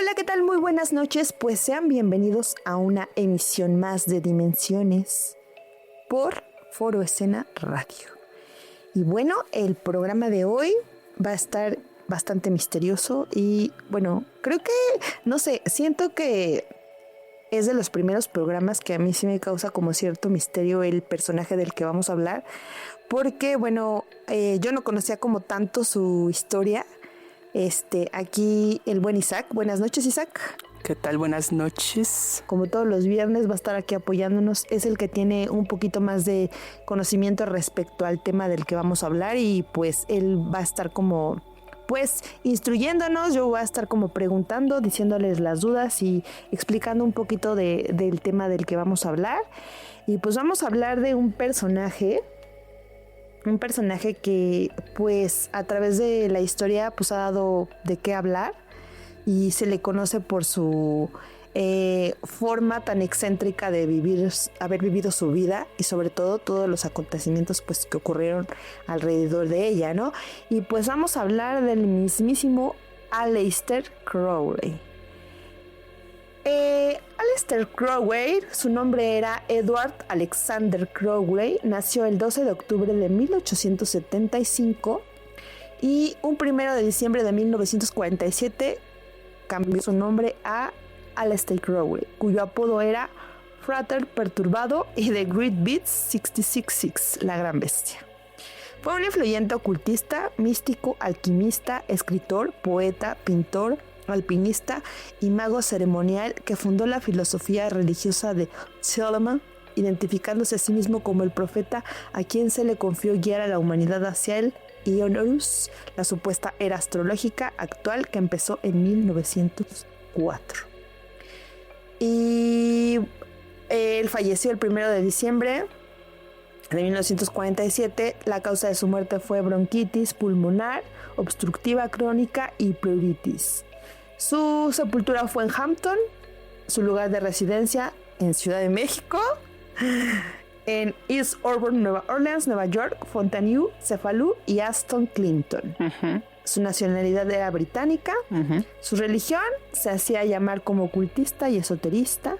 Hola, ¿qué tal? Muy buenas noches, pues sean bienvenidos a una emisión más de Dimensiones por Foro Escena Radio. Y bueno, el programa de hoy va a estar bastante misterioso y bueno, creo que, no sé, siento que es de los primeros programas que a mí sí me causa como cierto misterio el personaje del que vamos a hablar, porque bueno, yo no conocía como tanto su historia. Aquí el buen Isaac. Buenas noches, Isaac. ¿Qué tal? Buenas noches. Como todos los viernes va a estar aquí apoyándonos. Es el que tiene un poquito más de conocimiento respecto al tema del que vamos a hablar y pues él va a estar como pues instruyéndonos. Yo voy a estar como preguntando, diciéndoles las dudas y explicando un poquito del tema del que vamos a hablar. Y pues vamos a hablar de un personaje que pues a través de la historia pues ha dado de qué hablar y se le conoce por su forma tan excéntrica de haber vivido su vida y sobre todo todos los acontecimientos pues que ocurrieron alrededor de ella, ¿no? Y pues vamos a hablar del mismísimo Aleister Crowley. Aleister Crowley, su nombre era Edward Alexander Crowley, nació el 12 de octubre de 1875 y un 1 de diciembre de 1947 cambió su nombre a Aleister Crowley, cuyo apodo era Frater Perturbado y The Great Beast 666, la gran bestia. Fue un influyente ocultista, místico, alquimista, escritor, poeta, pintor, alpinista y mago ceremonial que fundó la filosofía religiosa de Solomon, identificándose a sí mismo como el profeta a quien se le confió guiar a la humanidad hacia el Horus, la supuesta era astrológica actual que empezó en 1904. Y él falleció el 1 de diciembre de 1947. La causa de su muerte fue bronquitis pulmonar, obstructiva crónica y pleuritis. Su sepultura fue en Hampton, su lugar de residencia en Ciudad de México, en East Auburn, Nueva Orleans, Nueva York, Fontainebleau, Cefalú y Aston Clinton. Uh-huh. Su nacionalidad era británica. Uh-huh. Su religión se hacía llamar como ocultista y esoterista.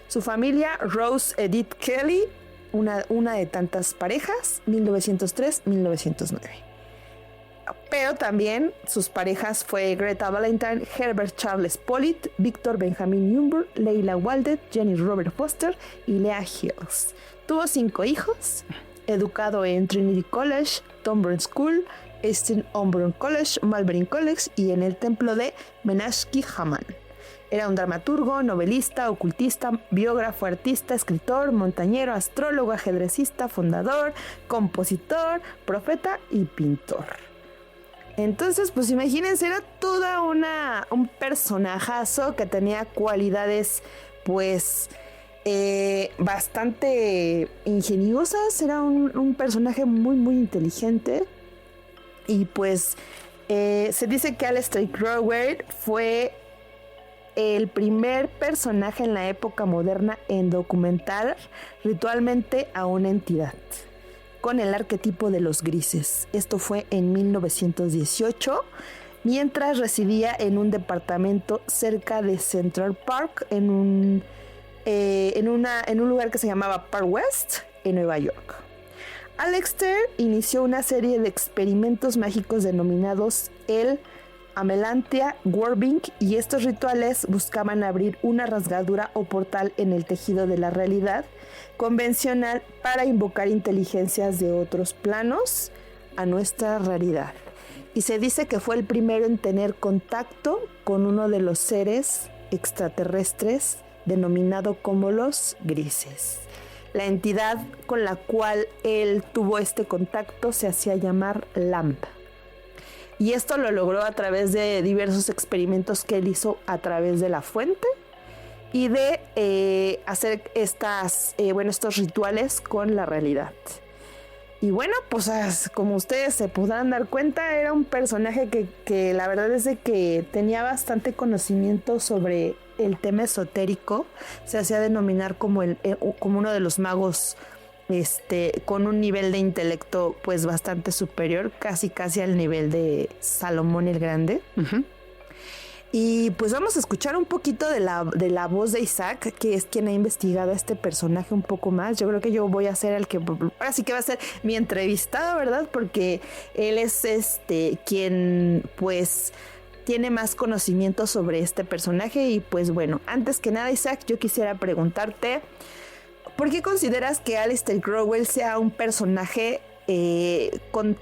Su familia, Rose Edith Kelly, una de tantas parejas, 1903-1909. Pero también sus parejas fue Greta Valentine, Herbert Charles Pollitt, Victor Benjamin Youngberg, Leila Waldet, Jenny Robert Foster y Leah Hills. Tuvo 5 hijos, educado en Trinity College, Tonbridge School, Eastern Auburn College, Malvern College y en el templo de Menashe Haman. Era un dramaturgo, novelista, ocultista, biógrafo, artista, escritor, montañero, astrólogo, ajedrecista, fundador, compositor, profeta y pintor. Entonces, pues imagínense, era toda un personajazo que tenía cualidades, pues, bastante ingeniosas. Era un personaje muy, muy inteligente. Y pues, se dice que Aleister Crowley fue el primer personaje en la época moderna en documentar ritualmente a una entidad con el arquetipo de los grises. Esto fue en 1918, mientras residía en un departamento cerca de Central Park, en un lugar que se llamaba Park West, en Nueva York. Aleister inició una serie de experimentos mágicos denominados el Amelantia Worming, y estos rituales buscaban abrir una rasgadura o portal en el tejido de la realidad convencional para invocar inteligencias de otros planos a nuestra realidad. Y se dice que fue el primero en tener contacto con uno de los seres extraterrestres denominado como los grises. La entidad con la cual él tuvo este contacto se hacía llamar Lamb. Y esto lo logró a través de diversos experimentos que él hizo a través de la fuente y de hacer estos rituales con la realidad. Y bueno, pues como ustedes se podrán dar cuenta, era un personaje que la verdad es de que tenía bastante conocimiento sobre el tema esotérico. Se hacía denominar como uno de los magos con un nivel de intelecto pues bastante superior, casi al nivel de Salomón el Grande. Uh-huh. Y pues vamos a escuchar un poquito de la voz de Isaac, que es quien ha investigado a este personaje un poco más. Yo creo que yo voy a ser el que, ahora sí que va a ser mi entrevistado, ¿verdad? Porque él es quien pues tiene más conocimiento sobre este personaje. Y pues bueno, antes que nada, Isaac, yo quisiera preguntarte, ¿por qué consideras que Aleister Crowell sea un personaje con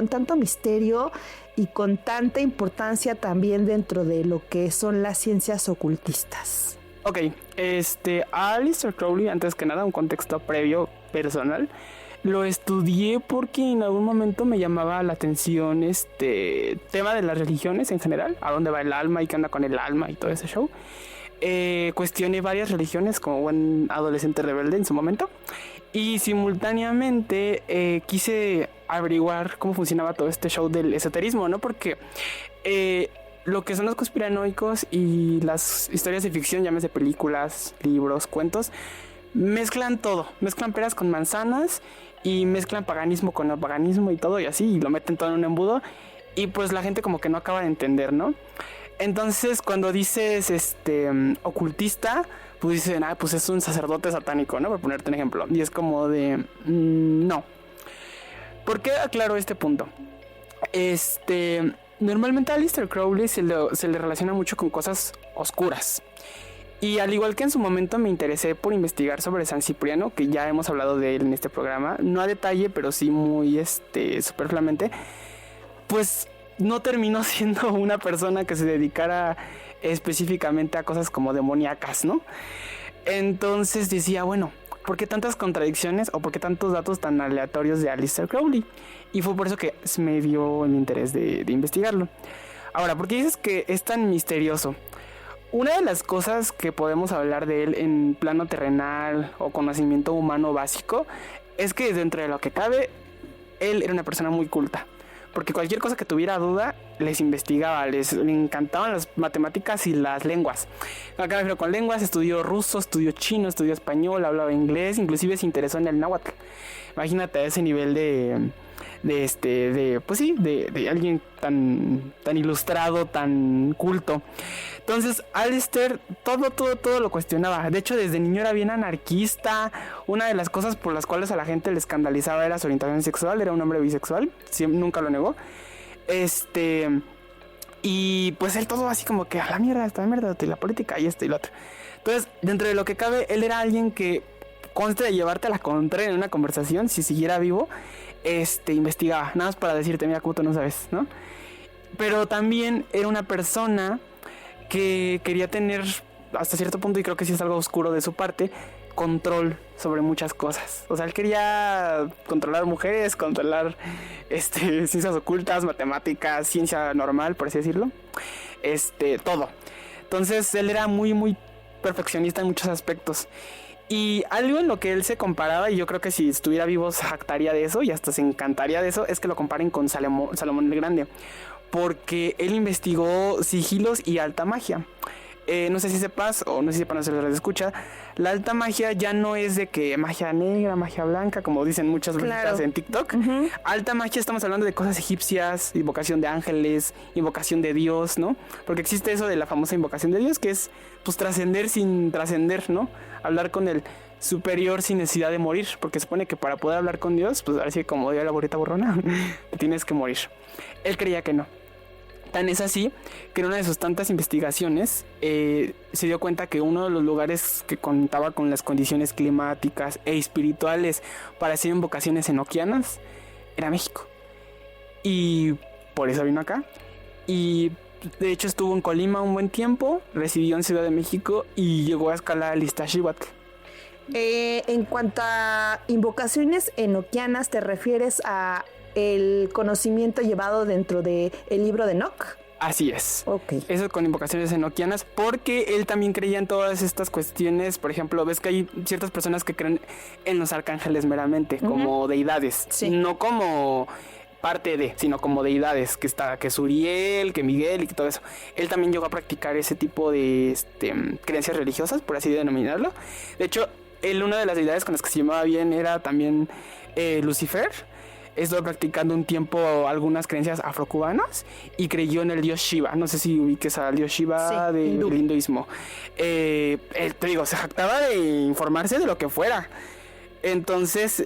tanto misterio y con tanta importancia también dentro de lo que son las ciencias ocultistas? Ok, a Aleister Crowley, antes que nada, un contexto previo personal. Lo estudié porque en algún momento me llamaba la atención tema de las religiones en general, a dónde va el alma y qué onda con el alma y todo ese show. Cuestioné varias religiones como buen adolescente rebelde en su momento, y simultáneamente quise averiguar cómo funcionaba todo este show del esoterismo, ¿no? Porque lo que son los conspiranoicos y las historias de ficción, llámese películas, libros, cuentos, mezclan todo, mezclan peras con manzanas y mezclan paganismo con no paganismo y todo y así, y lo meten todo en un embudo, y pues la gente como que no acaba de entender, ¿no? Entonces cuando dices ocultista, pues dicen, pues es un sacerdote satánico, ¿no? Por ponerte un ejemplo. Y es como de, no. ¿Por qué aclaro este punto? Normalmente a Aleister Crowley se le relaciona mucho con cosas oscuras. Y al igual que en su momento me interesé por investigar sobre San Cipriano, que ya hemos hablado de él en este programa, no a detalle, pero sí muy superfluamente, pues no terminó siendo una persona que se dedicara específicamente a cosas como demoníacas, ¿no? Entonces decía, bueno, ¿por qué tantas contradicciones o por qué tantos datos tan aleatorios de Aleister Crowley? Y fue por eso que me dio el interés de investigarlo. Ahora, ¿por qué dices que es tan misterioso? Una de las cosas que podemos hablar de él en plano terrenal o conocimiento humano básico es que dentro de lo que cabe, él era una persona muy culta. Porque cualquier cosa que tuviera duda, les investigaba, le encantaban las matemáticas y las lenguas. Acá me refiero con lenguas, estudió ruso, estudió chino, estudió español, hablaba inglés, inclusive se interesó en el náhuatl. Imagínate ese nivel de alguien tan ilustrado, tan culto. Entonces Aleister todo lo cuestionaba. De hecho, desde niño era bien anarquista. Una de las cosas por las cuales a la gente le escandalizaba era su orientación sexual. Era un hombre bisexual, nunca lo negó. Y pues él todo así como que a la mierda, esta mierda, la política y esto y lo otro. Entonces, dentro de lo que cabe, él era alguien que, conste de llevarte a la contraria en una conversación, si siguiera vivo, investigaba, nada más para decirte, mira, cómo tú no sabes, ¿no? Pero también era una persona que quería tener, hasta cierto punto, y creo que sí es algo oscuro de su parte, control sobre muchas cosas. O sea, él quería controlar mujeres, controlar ciencias ocultas, matemáticas, ciencia normal, por así decirlo. Todo. Entonces, él era muy, muy perfeccionista en muchos aspectos. Y algo en lo que él se comparaba, y yo creo que si estuviera vivo se jactaría de eso y hasta se encantaría de eso, es que lo comparen con Salomón el Grande, porque él investigó sigilos y alta magia. No sé si sepas, o no sé si para nosotros les escucha, la alta magia ya no es de que magia negra, magia blanca, como dicen muchas veces en TikTok. Uh-huh. Alta magia, estamos hablando de cosas egipcias, invocación de ángeles, invocación de Dios, ¿no? Porque existe eso de la famosa invocación de Dios, que es pues trascender sin trascender, ¿no? Hablar con el superior sin necesidad de morir, porque se supone que para poder hablar con Dios, pues ahora sí, como dio la burrita borrona, te tienes que morir. Él creía que no. Tan es así que en una de sus tantas investigaciones se dio cuenta que uno de los lugares que contaba con las condiciones climáticas e espirituales para hacer invocaciones enoquianas era México. Y por eso vino acá. Y de hecho estuvo en Colima un buen tiempo, residió en Ciudad de México y llegó a escalar el Iztaccíhuatl. En cuanto a invocaciones enoquianas, ¿te refieres a el conocimiento llevado dentro del libro de Enoch? Así es. Okay. Eso con invocaciones enoquianas, porque él también creía en todas estas cuestiones. Por ejemplo, ves que hay ciertas personas que creen en los arcángeles meramente, uh-huh, como deidades, sí, no como parte de, sino como deidades, que es Uriel, que Miguel y todo eso. Él también llegó a practicar ese tipo de creencias religiosas, por así denominarlo. De hecho, una de las deidades con las que se llamaba bien era también Lucifer. estuvo practicando un tiempo algunas creencias afrocubanas y creyó en el dios Shiva. No sé si ubiques al dios Shiva del hinduismo. Te digo, se jactaba de informarse de lo que fuera. Entonces,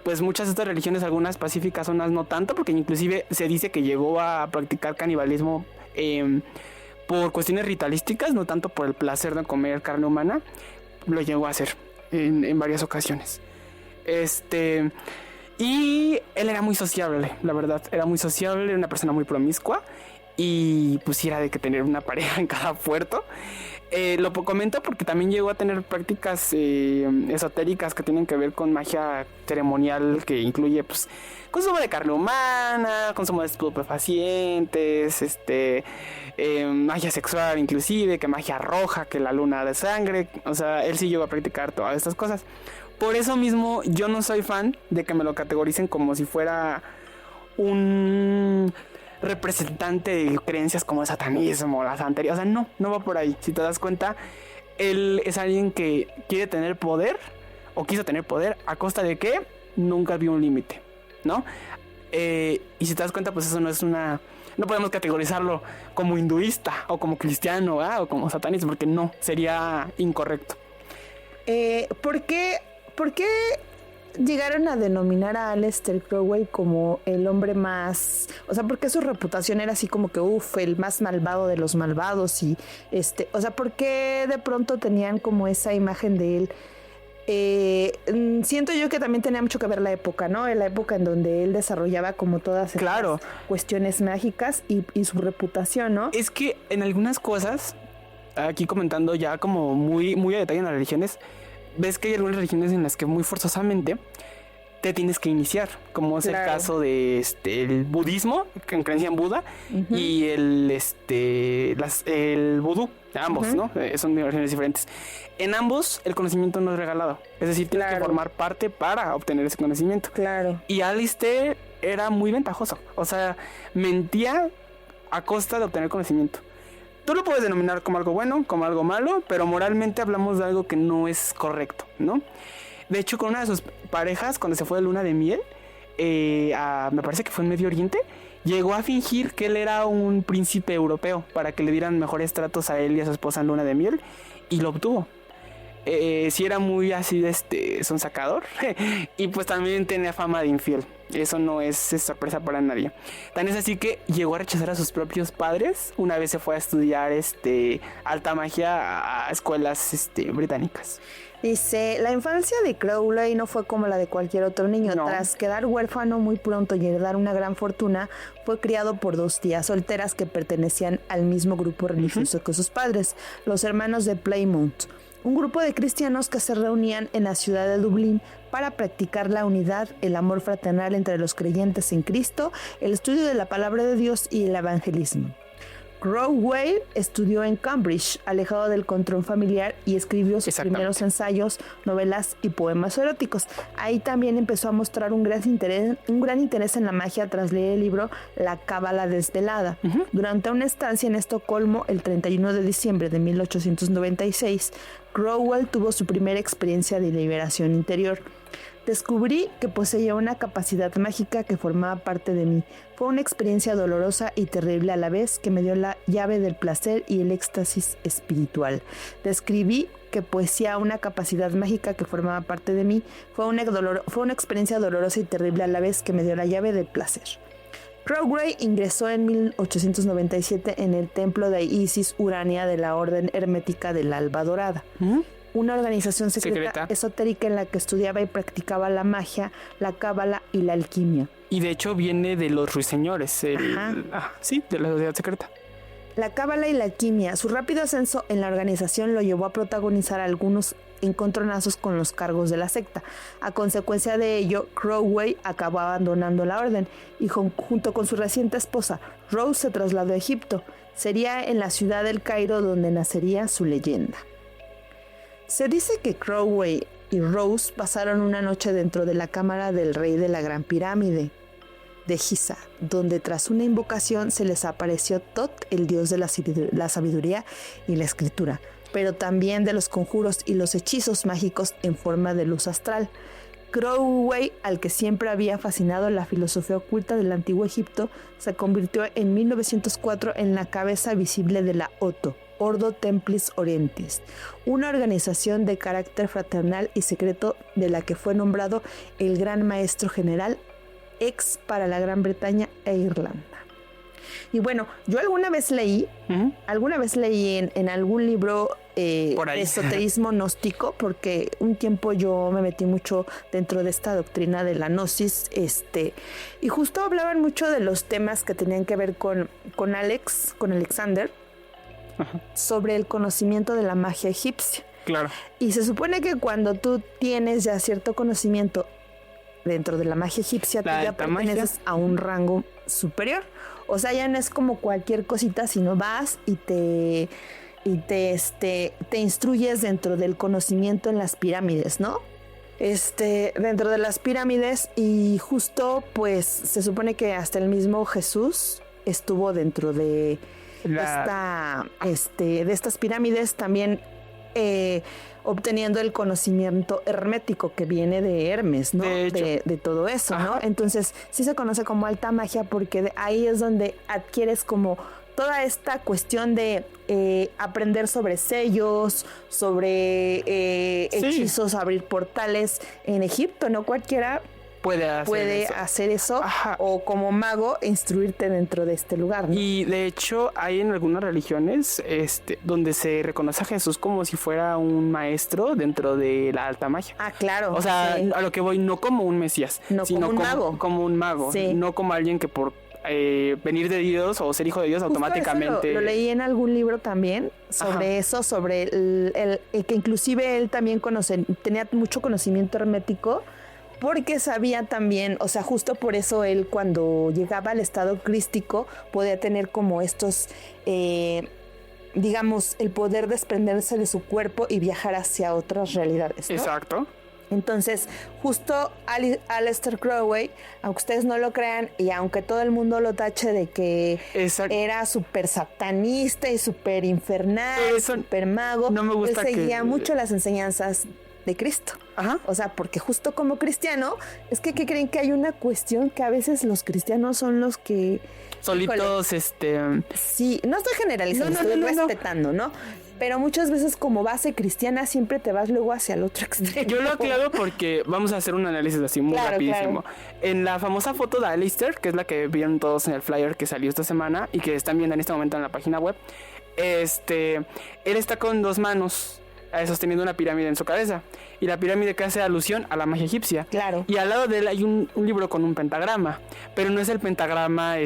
pues muchas de estas religiones, algunas pacíficas, unas no tanto, porque inclusive se dice que llegó a practicar canibalismo por cuestiones ritualísticas, no tanto por el placer de comer carne humana. Lo llegó a hacer en varias ocasiones. Y él era muy sociable, la verdad, era muy sociable, era una persona muy promiscua y pues era de que tener una pareja en cada puerto. Lo comento porque también llegó a tener prácticas esotéricas que tienen que ver con magia ceremonial, que incluye pues consumo de carne humana, consumo de estupefacientes, magia sexual inclusive, que magia roja, que la luna de sangre. O sea, él sí llegó a practicar todas estas cosas. Por eso mismo yo no soy fan de que me lo categoricen como si fuera un representante de creencias como el satanismo, la santería. O sea, no va por ahí. Si te das cuenta, él es alguien que quiere tener poder, o quiso tener poder, a costa de que nunca vio un límite, ¿no? Y si te das cuenta, pues eso no es una... No podemos categorizarlo como hinduista, o como cristiano, o como satanista, porque no, sería incorrecto. ¿Por qué llegaron a denominar a Aleister Crowley como el hombre más... O sea, porque su reputación era así como que, el más malvado de los malvados y o sea, ¿por qué de pronto tenían como esa imagen de él? Siento yo que también tenía mucho que ver la época, ¿no? En la época en donde él desarrollaba como todas estas cuestiones mágicas y su reputación, ¿no? Es que en algunas cosas, aquí comentando ya como muy, muy a detalle en las religiones, ves que hay algunas religiones en las que muy forzosamente te tienes que iniciar, como es el caso de el budismo, que en creencia en Buda, y el vudú, ambos, ¿no? Son religiones diferentes. En ambos el conocimiento no es regalado, es decir, tienes que formar parte para obtener ese conocimiento. Claro. Y Aleister era muy ventajoso, o sea, mentía a costa de obtener conocimiento. Tú lo puedes denominar como algo bueno, como algo malo, pero moralmente hablamos de algo que no es correcto, ¿no? De hecho, con una de sus parejas, cuando se fue de luna de miel, me parece que fue en Medio Oriente, llegó a fingir que él era un príncipe europeo para que le dieran mejores tratos a él y a su esposa en luna de miel, y lo obtuvo. Sí era muy así sonsacador y pues también tenía fama de infiel. Eso no es sorpresa para nadie. Tan es así que llegó a rechazar a sus propios padres. Una vez se fue a estudiar alta magia a escuelas británicas. Dice, la infancia de Crowley no fue como la de cualquier otro niño. No. Tras quedar huérfano muy pronto y heredar una gran fortuna, fue criado por 2 tías solteras que pertenecían al mismo grupo religioso que sus padres, los hermanos de Plymouth, un grupo de cristianos que se reunían en la ciudad de Dublín para practicar la unidad, el amor fraternal entre los creyentes en Cristo, el estudio de la palabra de Dios y el evangelismo. Crowley estudió en Cambridge, alejado del control familiar, y escribió sus primeros ensayos, novelas y poemas eróticos. Ahí también empezó a mostrar un gran interés en la magia tras leer el libro La Cábala Desvelada. Durante una estancia en Estocolmo, el 31 de diciembre de 1896, Crowley tuvo su primera experiencia de liberación interior. Descubrí que poseía una capacidad mágica que formaba parte de mí. Fue una experiencia dolorosa y terrible a la vez que me dio la llave del placer y el éxtasis espiritual. Describí que poseía una capacidad mágica que formaba parte de mí. Fue una experiencia dolorosa y terrible a la vez que me dio la llave del placer. Crowley ingresó en 1897 en el templo de Isis Urania de la Orden Hermética del Alba Dorada. Una organización secreta esotérica en la que estudiaba y practicaba la magia, la cábala y la alquimia. Y de hecho viene de los ruiseñores, de la sociedad secreta. La cábala y la alquimia. Su rápido ascenso en la organización lo llevó a protagonizar algunos encontronazos con los cargos de la secta. A consecuencia de ello, Crowley acabó abandonando la orden y junto con su reciente esposa, Rose, se trasladó a Egipto. Sería en la ciudad del Cairo donde nacería su leyenda. Se dice que Crowley y Rose pasaron una noche dentro de la cámara del rey de la Gran Pirámide de Giza, donde tras una invocación se les apareció Tot, el dios de la sabiduría y la escritura, pero también de los conjuros y los hechizos mágicos en forma de luz astral. Crowley, al que siempre había fascinado la filosofía oculta del antiguo Egipto, se convirtió en 1904 en la cabeza visible de la OTO, Ordo Templis Orientis, una organización de carácter fraternal y secreto de la que fue nombrado el Gran Maestro General ex para la Gran Bretaña e Irlanda. Y bueno, yo alguna vez leí en algún libro de esoterismo gnóstico, porque un tiempo yo me metí mucho dentro de esta doctrina de la gnosis, y justo hablaban mucho de los temas que tenían que ver con Alexander, sobre el conocimiento de la magia egipcia. Claro. Y se supone que cuando tú tienes ya cierto conocimiento dentro de la magia egipcia, tú ya perteneces a un rango superior. O sea, ya no es como cualquier cosita, sino vas y te instruyes dentro del conocimiento en las pirámides, ¿no? Dentro de las pirámides, y justo pues se supone que hasta el mismo Jesús estuvo dentro de estas pirámides también, obteniendo el conocimiento hermético que viene de Hermes, ¿no? De todo eso, ¿no? Ajá. Entonces sí se conoce como alta magia porque ahí es donde adquieres como toda esta cuestión de aprender sobre sellos, sobre hechizos, abrir portales en Egipto, ¿no? Cualquiera puede hacer eso. Ajá. O como mago instruirte dentro de este lugar, ¿no? Y de hecho hay en algunas religiones donde se reconoce a Jesús como si fuera un maestro dentro de la alta magia. Ah, claro. O sea, sí. A lo que voy, no como un mesías, sino como un mago, sí. No como alguien que por venir de Dios o ser hijo de Dios justo automáticamente. Lo leí en algún libro también sobre eso, sobre el que inclusive él también tenía mucho conocimiento hermético, porque sabía también, o sea, justo por eso él cuando llegaba al estado crístico podía tener como estos, digamos, el poder desprenderse de su cuerpo y viajar hacia otras realidades, ¿no? Exacto. Entonces, justo Aleister Crowley, aunque ustedes no lo crean y aunque todo el mundo lo tache de que era súper satanista y súper infernal, súper mago, no me gusta, él seguía mucho las enseñanzas de Cristo. Ajá. O sea, porque justo como cristiano, es que creen que hay una cuestión que a veces los cristianos son los que solitos, Sí, no estoy generalizando, estoy respetando, ¿no? Pero muchas veces como base cristiana siempre te vas luego hacia el otro extremo. Yo lo aclaro porque vamos a hacer un análisis así muy rapidísimo. Claro. En la famosa foto de Aleister, que es la que vieron todos en el flyer que salió esta semana y que están viendo en este momento en la página web, él está con dos manos sosteniendo una pirámide en su cabeza, y la pirámide que hace alusión a la magia egipcia. Claro. Y al lado de él hay un libro con un pentagrama, pero no es el pentagrama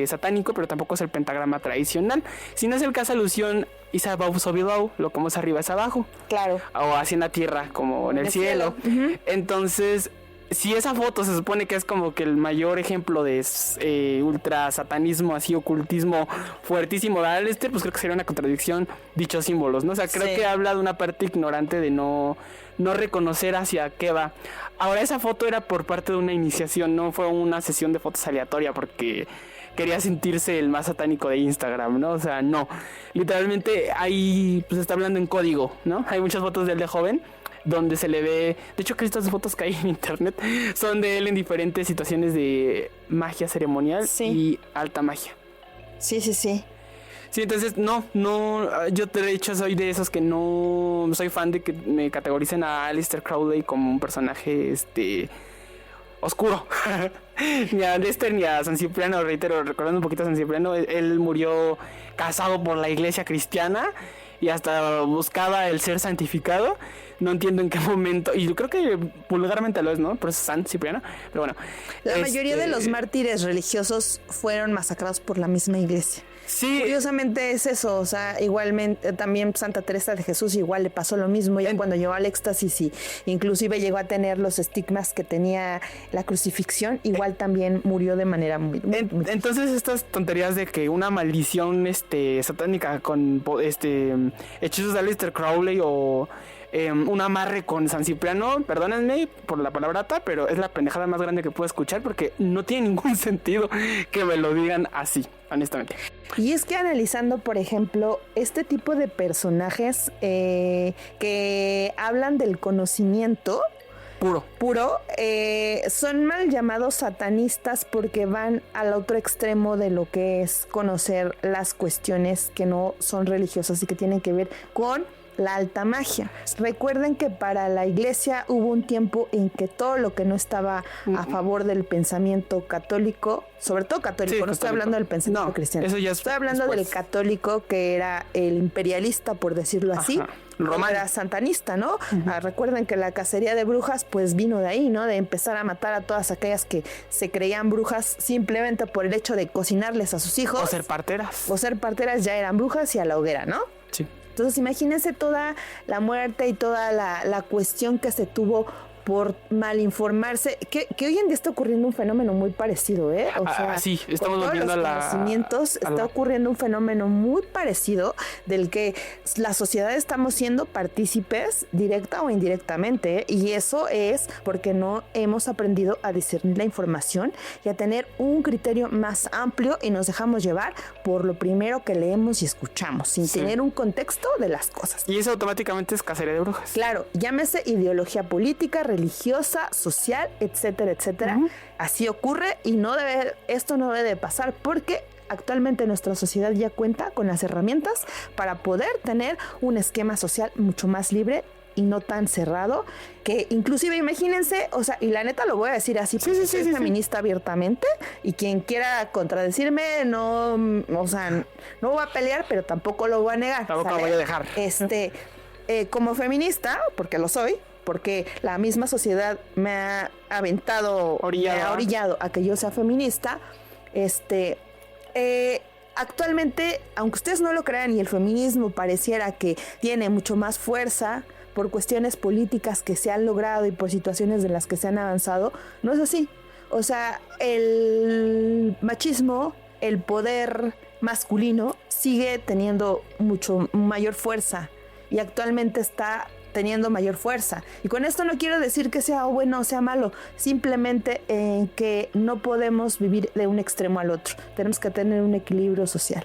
satánico, pero tampoco es el pentagrama tradicional, sino es el que hace alusión Isabau Sobibau, lo como es arriba es abajo. Claro. O así en la tierra como en el cielo. Uh-huh. Entonces, si esa foto se supone que es como que el mayor ejemplo de ultra satanismo, así ocultismo fuertísimo de Aleister, pues creo que sería una contradicción dichos símbolos, ¿no? O sea, creo que habla de una parte ignorante de no reconocer hacia qué va. Ahora, esa foto era por parte de una iniciación, no fue una sesión de fotos aleatoria porque quería sentirse el más satánico de Instagram, ¿no? O sea, no. Literalmente ahí pues está hablando en código, ¿no? Hay muchas fotos de él de joven donde se le ve, de hecho que estas fotos que hay en internet son de él en diferentes situaciones de magia ceremonial y alta magia. Sí. Sí, entonces no, yo de hecho soy de esos que no soy fan de que me categoricen a Aleister Crowley como un personaje oscuro. Ni a Aleister ni a San Cipriano, reitero, recordando un poquito a San Cipriano, él murió casado por la iglesia cristiana y hasta buscaba el ser santificado. No entiendo en qué momento, y yo creo que vulgarmente lo es, ¿no? Por eso es San Cipriano, pero bueno. La mayoría de los mártires religiosos fueron masacrados por la misma iglesia. Sí. Curiosamente es eso, o sea, igualmente también Santa Teresa de Jesús igual le pasó lo mismo, ya cuando llegó al éxtasis y inclusive llegó a tener los estigmas que tenía la crucifixión, igual también murió de manera muy entonces estas tonterías de que una maldición satánica con hechizos de Aleister Crowley o un amarre con San Cipriano, perdónenme por la palabrata, pero es la pendejada más grande que puedo escuchar porque no tiene ningún sentido que me lo digan así, honestamente. Y es que analizando, por ejemplo, este tipo de personajes que hablan del conocimiento, puro, son mal llamados satanistas porque van al otro extremo de lo que es conocer las cuestiones que no son religiosas y que tienen que ver con la alta magia. Recuerden que para la iglesia hubo un tiempo en que todo lo que no estaba a favor del pensamiento católico, sobre todo católico, no estoy hablando del pensamiento cristiano, eso ya estoy hablando después. del católico, que era el imperialista, por decirlo así. Romano. Era santanista, ¿no? Recuerden que la cacería de brujas pues vino de ahí, ¿no? De empezar a matar a todas aquellas que se creían brujas simplemente por el hecho de cocinarles a sus hijos. O ser parteras. Ya eran brujas y a la hoguera, ¿no? Sí. Entonces imagínense toda la muerte y toda la cuestión que se tuvo por malinformarse, que hoy en día está ocurriendo un fenómeno muy parecido, ¿eh? O sea, sí, estamos volviendo a está ocurriendo un fenómeno muy parecido del que la sociedad estamos siendo partícipes directa o indirectamente, ¿eh? Y eso es porque no hemos aprendido a discernir la información y a tener un criterio más amplio y nos dejamos llevar por lo primero que leemos y escuchamos, sin tener un contexto de las cosas. Y eso automáticamente es cacería de brujas. Claro, llámese ideología política, religiosa, social, etcétera, etcétera. Así ocurre y esto no debe de pasar porque actualmente nuestra sociedad ya cuenta con las herramientas para poder tener un esquema social mucho más libre y no tan cerrado, que inclusive imagínense, o sea, y la neta lo voy a decir así, soy feminista abiertamente, y quien quiera contradecirme, no, o sea, no voy a pelear, pero tampoco lo voy a negar. Tampoco lo voy a dejar. Como feminista, porque lo soy, porque la misma sociedad me ha orillado a que yo sea feminista, actualmente, aunque ustedes no lo crean y el feminismo pareciera que tiene mucho más fuerza por cuestiones políticas que se han logrado y por situaciones de las que se han avanzado, no es así. O sea, el machismo, el poder masculino sigue teniendo mucho mayor fuerza y actualmente está teniendo mayor fuerza. Y con esto no quiero decir que sea bueno o sea malo, simplemente que no podemos vivir de un extremo al otro. Tenemos que tener un equilibrio social.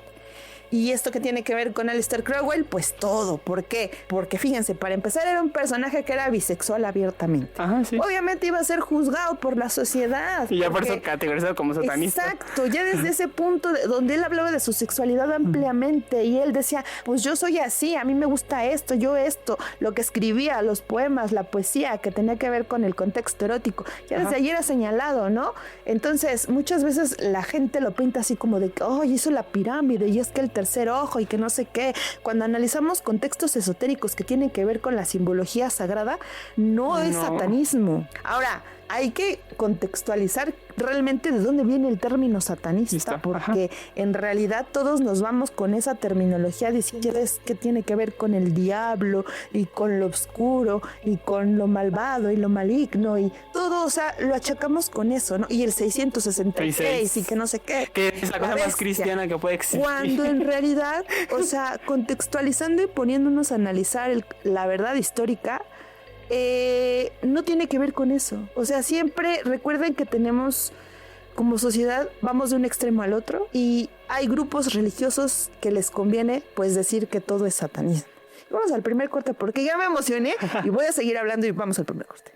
Y esto que tiene que ver con Aleister Crowell, pues todo. ¿Por qué? Porque fíjense, para empezar era un personaje que era bisexual abiertamente. Sí. Obviamente iba a ser juzgado por la sociedad. Y ya por eso categorizado como satanista. Exacto, ya desde ese punto donde él hablaba de su sexualidad ampliamente y él decía, pues yo soy así, a mí me gusta esto, yo esto, lo que escribía, los poemas, la poesía que tenía que ver con el contexto erótico, ya desde allí era señalado, ¿no? Entonces muchas veces la gente lo pinta así como de que, hizo la pirámide y es que el tercer ojo y que no sé qué. Cuando analizamos contextos esotéricos que tienen que ver con la simbología sagrada, no es satanismo. Ahora, hay que contextualizar realmente de dónde viene el término satanista, porque en realidad todos nos vamos con esa terminología diciendo que tiene que ver con el diablo y con lo oscuro y con lo malvado y lo maligno y todo, o sea, lo achacamos con eso, ¿no? Y el 666 y que no sé qué. Que es la cosa más cristiana que puede existir. Cuando en realidad, o sea, contextualizando y poniéndonos a analizar la verdad histórica, no tiene que ver con eso. O sea, siempre recuerden que tenemos como sociedad, vamos de un extremo al otro y hay grupos religiosos que les conviene pues decir que todo es satanismo. Vamos al primer corte porque ya me emocioné y voy a seguir hablando y vamos al primer corte.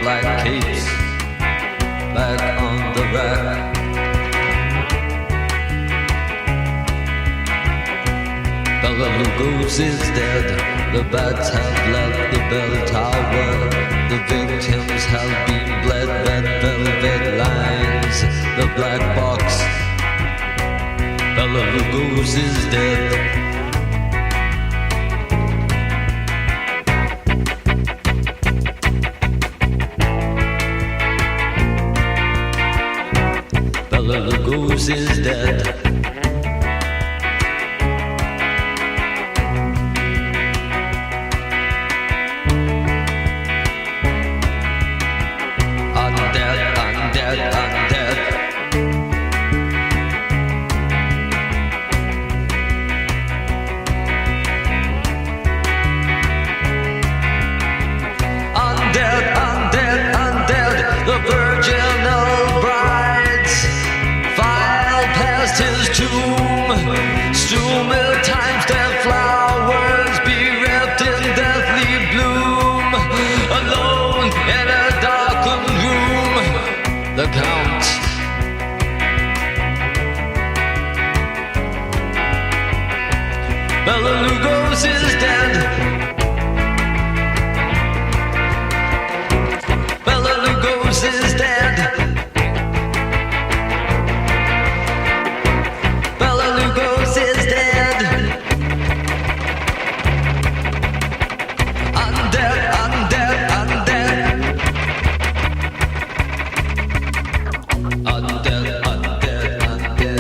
like capes back on the rack. Bela Lugos is dead, the bats have left the bell tower. The victims have been bled, red velvet lines, the black box. Bela Lugos is dead. Bela Lugos is dead. Bela Lugos is dead. Bela Lugos is dead. Bela Lugos is dead. Undead, undead, undead. Undead, undead, undead.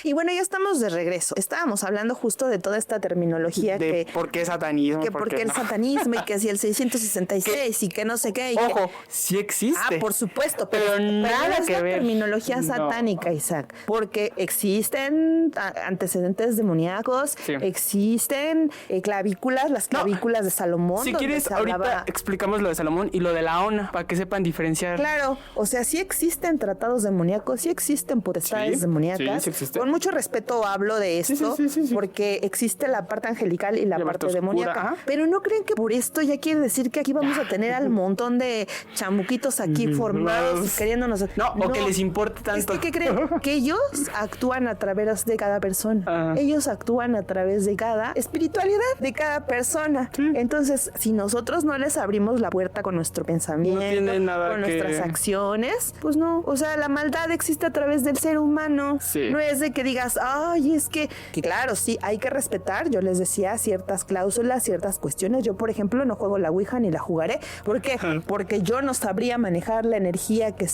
Y bueno, ya estamos de regreso. Estábamos hablando justo de toda esta terminología de por qué satanismo. Que porque el satanismo y que si el 666 y que no sé qué. Ojo, sí existe. Ah, por supuesto. Pero nada es que la ver. terminología satánica, Isaac. Porque existen antecedentes demoníacos, Sí. existen clavículas, las clavículas de Salomón. Si donde quieres, se ahorita hablaba... explicamos lo de Salomón y lo de la ONA para que sepan diferenciar. Claro, o sea, sí existen tratados demoníacos, sí existen potestades demoníacas. sí existe. Con mucho respeto hablo de esto, Sí. porque existe la parte angelical y la parte oscura, demoníaca. ajá. Pero no creen que por esto ya quiere decir que aquí vamos a tener al montón de chamuquitos aquí formados y queriéndonos... No, o que les importe tanto. Es que, ¿qué creen? Que ellos actúan a través de cada persona. Ajá. Ellos actúan a través de cada espiritualidad de cada persona. Entonces, si nosotros no les abrimos la puerta con nuestro pensamiento, No tiene nada con que... nuestras acciones, pues no. O sea, la maldad existe a través del ser humano. Sí. No es de que digas, ay, es que claro, sí, hay que respetar. Yo les decía ciertas cláusulas, ciertas cuestiones. Yo, por ejemplo, no juego la Ouija ni la jugaré. ¿Por qué? Porque yo no sabría manejar la energía que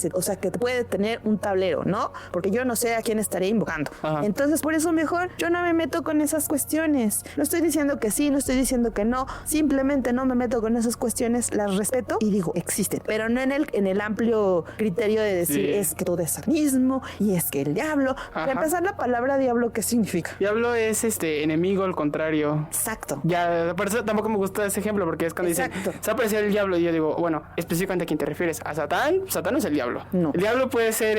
que puede tener un tablero, ¿no? Porque yo no sé a quién estaré invocando. Ajá. Entonces, por eso mejor yo no me meto con esas cuestiones. No estoy diciendo que sí, no estoy diciendo que no. Simplemente no me meto con esas cuestiones, las respeto y digo, existen. Pero no en el amplio criterio de decir, es que todo es satanismo y es que el diablo. Para empezar, la palabra diablo, ¿qué significa? Diablo es enemigo, al contrario. Exacto. Ya, por eso tampoco me gusta ese ejemplo, porque es cuando dicen, se apareció el diablo, y yo digo, bueno, específicamente a quién te refieres. ¿A Satán? Satán no es el diablo. No. El diablo puede ser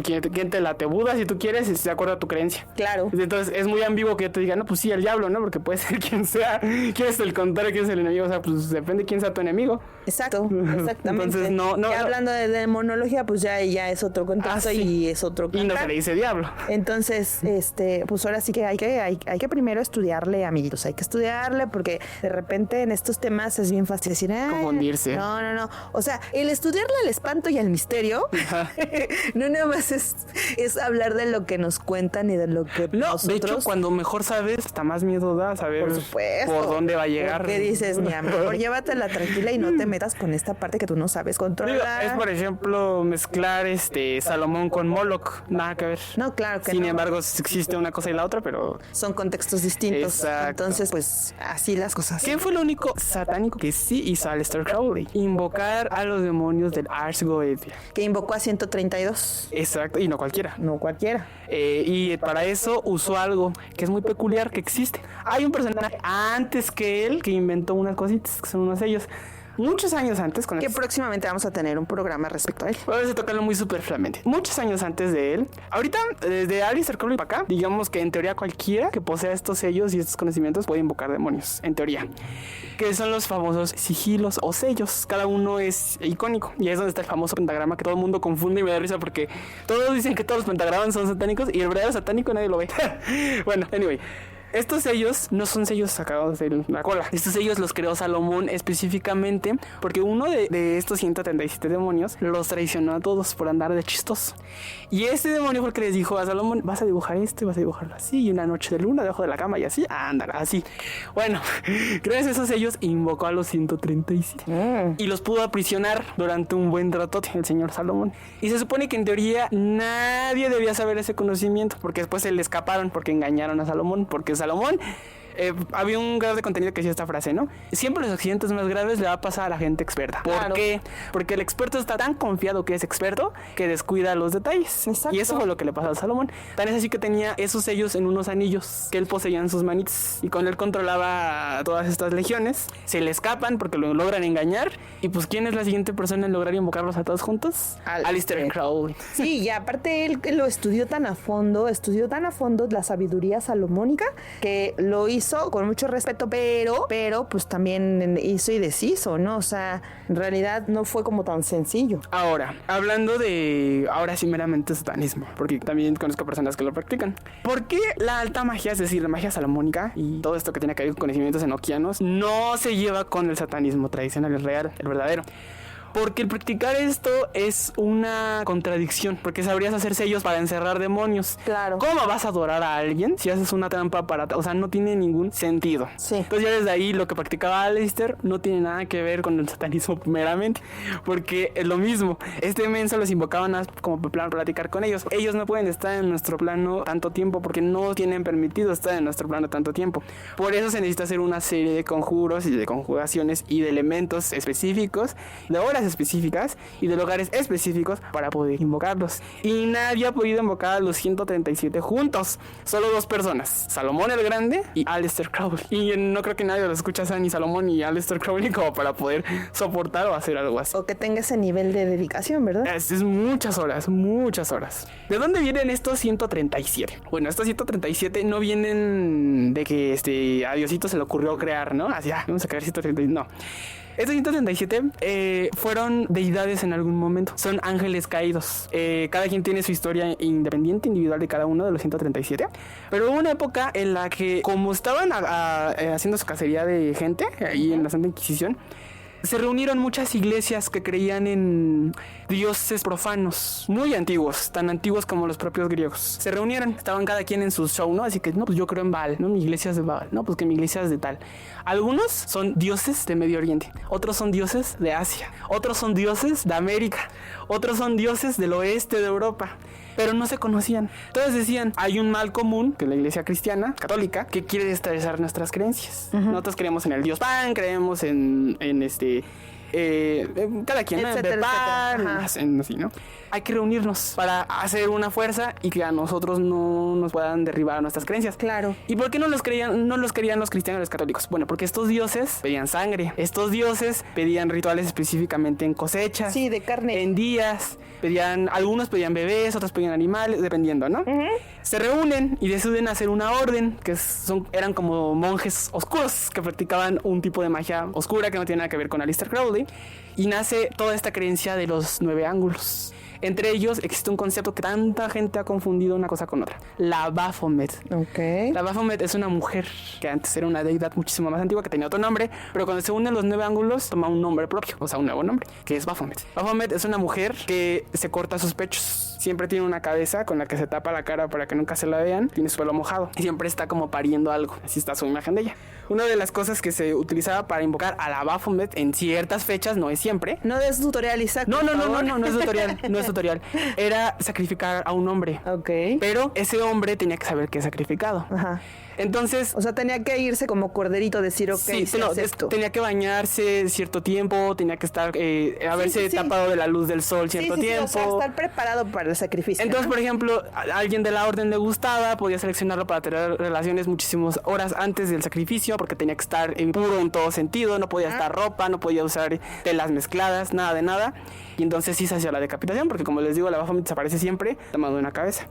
quien te late Buda, si tú quieres, de acuerdo a tu creencia. Claro. Entonces es muy ambiguo que yo te diga, no, pues sí, el diablo, ¿no? Porque puede ser quien sea, quién es el contrario, quién es el enemigo. O sea, pues depende de quién sea tu enemigo. Exacto, exactamente. Entonces, no. Hablando de demonología, pues ya es otro contexto y es otro Y no se le dice diablo. Entonces, pues ahora sí que hay que primero estudiarle, amiguitos. Hay que estudiarle porque de repente en estos temas es bien fácil decir, confundirse. No. O sea, el estudiarle al espanto y al misterio no nada más es hablar de lo que nos cuentan y de lo que nosotros... De hecho, cuando mejor sabes, hasta más miedo da saber por dónde va a llegar. ¿Qué dices? Mira, mejor llévatela tranquila y no te metas con esta parte que tú no sabes controlar. Es, por ejemplo, mezclar Salomón con Moloch. Nada que ver. No, claro que Sin no. embargo, existe una cosa y la otra, pero... Son contextos distintos. Exacto. Entonces, pues, así las cosas. ¿Quién fue lo único satánico que sí hizo Aleister Crowley? Invocar a los demonios del Ars Goetia. Que invocó a 132. Exacto, y no cualquiera. No cualquiera. Y para eso usó algo que es muy peculiar, que existe. Hay un personaje antes que él que inventó unas cositas, que son unos sellos. Muchos años antes, que próximamente vamos a tener un programa respecto a él. Vamos a tocarlo muy superfluamente. Muchos años antes de él. Ahorita, desde Aleister Crowley para acá, digamos que en teoría cualquiera que posea estos sellos y estos conocimientos puede invocar demonios. En teoría. Que son los famosos sigilos o sellos. Cada uno es icónico. Y ahí es donde está el famoso pentagrama que todo el mundo confunde y me da risa porque todos dicen que todos los pentagramas son satánicos y el verdadero satánico nadie lo ve. Bueno, anyway. Estos sellos no son sellos sacados de la cola. Estos sellos los creó Salomón específicamente porque uno de estos 137 demonios los traicionó a todos por andar de chistoso. Y este demonio fue el que les dijo a Salomón, vas a dibujar esto y vas a dibujarlo así, y una noche de luna debajo de la cama y así, ándale, así. Bueno, gracias a esos sellos invocó a los 137 y los pudo aprisionar durante un buen ratote el señor Salomón. Y se supone que en teoría nadie debía saber ese conocimiento porque después se le escaparon porque engañaron a Salomón, porque Salomón había un grado de contenido que decía esta frase, ¿no? Siempre los accidentes más graves le va a pasar a la gente experta. ¿Por qué? Porque el experto está tan confiado que es experto que descuida los detalles. Exacto. Y eso fue lo que le pasó a Salomón. Tan es así que tenía esos sellos en unos anillos que él poseía en sus manitas y con él controlaba a todas estas legiones. Se le escapan porque lo logran engañar. Y pues, ¿quién es la siguiente persona en lograr invocarlos a todos juntos? Aleister Crowley. Sí, y aparte él lo estudió tan a fondo la sabiduría salomónica que lo hizo con mucho respeto, pero pues también hizo y deshizo, ¿no? O sea, en realidad no fue como tan sencillo. Ahora, hablando de, ahora sí meramente satanismo, porque también conozco personas que lo practican. ¿Por qué la alta magia, es decir, la magia salomónica y todo esto que tiene que ver con conocimientos enoquianos, no se lleva con el satanismo tradicional, el real, el verdadero? Porque el practicar esto es una contradicción, porque sabrías hacer sellos para encerrar demonios. Claro. ¿Cómo vas a adorar a alguien si haces una trampa para... O sea, no tiene ningún sentido. Sí. Entonces ya desde ahí lo que practicaba Aleister no tiene nada que ver con el satanismo meramente, porque es lo mismo. Este menso los invocaban como plan platicar con ellos. Ellos no pueden estar en nuestro plano tanto tiempo porque no tienen permitido estar en nuestro plano tanto tiempo. Por eso se necesita hacer una serie de conjuros y de conjugaciones y de elementos específicos, de horas específicas y de lugares específicos para poder invocarlos. Y nadie ha podido invocar a los 137 juntos. Solo dos personas, Salomón el Grande y Aleister Crowley. Y no creo que nadie los escucha, sea ni Salomón ni Aleister Crowley, como para poder soportar o hacer algo así. O que tenga ese nivel de dedicación, ¿verdad? Es muchas horas, muchas horas. ¿De dónde vienen estos 137? Bueno, estos 137 no vienen de que a Diosito se le ocurrió crear, ¿no? Así, vamos a crear 137, no. Estos 137 fueron deidades en algún momento. Son ángeles caídos. Cada quien tiene su historia independiente, individual de cada uno de los 137. Pero hubo una época en la que, como estaban haciendo su cacería de gente ahí en la Santa Inquisición, se reunieron muchas iglesias que creían en dioses profanos, muy antiguos, tan antiguos como los propios griegos. Se reunieron, estaban cada quien en su show, ¿no? Así que, no, pues yo creo en Baal, ¿no? Mi iglesia es de Baal, no, pues que mi iglesia es de tal. Algunos son dioses de Medio Oriente, otros son dioses de Asia, otros son dioses de América, otros son dioses del oeste de Europa. Pero no se conocían. Todos decían, hay un mal común, que es la iglesia cristiana, católica, que quiere destabilizar nuestras creencias. Nosotros creemos en el dios Pan, creemos en cada quien, etcétera, así, ¿no? Hay que reunirnos para hacer una fuerza y que a nosotros no nos puedan derribar nuestras creencias. Claro. ¿Y por qué no los querían los cristianos y los católicos? Bueno, porque estos dioses pedían sangre. Estos dioses pedían rituales específicamente en cosechas. Sí, de carne. En días. Algunos pedían bebés, otros pedían animales, dependiendo, ¿no? Se reúnen y deciden hacer una orden, que eran como monjes oscuros que practicaban un tipo de magia oscura que no tiene nada que ver con Aleister Crowley. Y nace toda esta creencia de los 9 ángulos. Entre ellos existe un concepto que tanta gente ha confundido una cosa con otra: la Baphomet. Ok. La Baphomet es una mujer que antes era una deidad muchísimo más antigua, que tenía otro nombre, pero cuando se unen los 9 ángulos toma un nombre propio, o sea, un nuevo nombre, que es Baphomet. Baphomet es una mujer que se corta sus pechos. Siempre tiene una cabeza con la que se tapa la cara para que nunca se la vean. Tiene su pelo mojado y siempre está como pariendo algo. Así está su imagen de ella. Una de las cosas que se utilizaba para invocar a la Baphomet en ciertas fechas, no es siempre. No des tutorial, Isaac. No es tutorial. No es tutorial. Era sacrificar a un hombre. Ok. Pero ese hombre tenía que saber que es sacrificado. Ajá. Entonces, o sea, tenía que irse como corderito, decir, ok, sí, esto. Tenía que bañarse cierto tiempo, tenía que estar, haberse tapado de la luz del sol cierto tiempo. O sea, estar preparado para el sacrificio. Entonces, ¿no? por ejemplo, a alguien de la orden le gustaba, podía seleccionarlo para tener relaciones muchísimas horas antes del sacrificio, porque tenía que estar puro en todo sentido, no podía estar ropa, no podía usar telas mezcladas, nada de nada. Y entonces sí se hacía la decapitación, porque como les digo, la Baphomet desaparece siempre tomando una cabeza.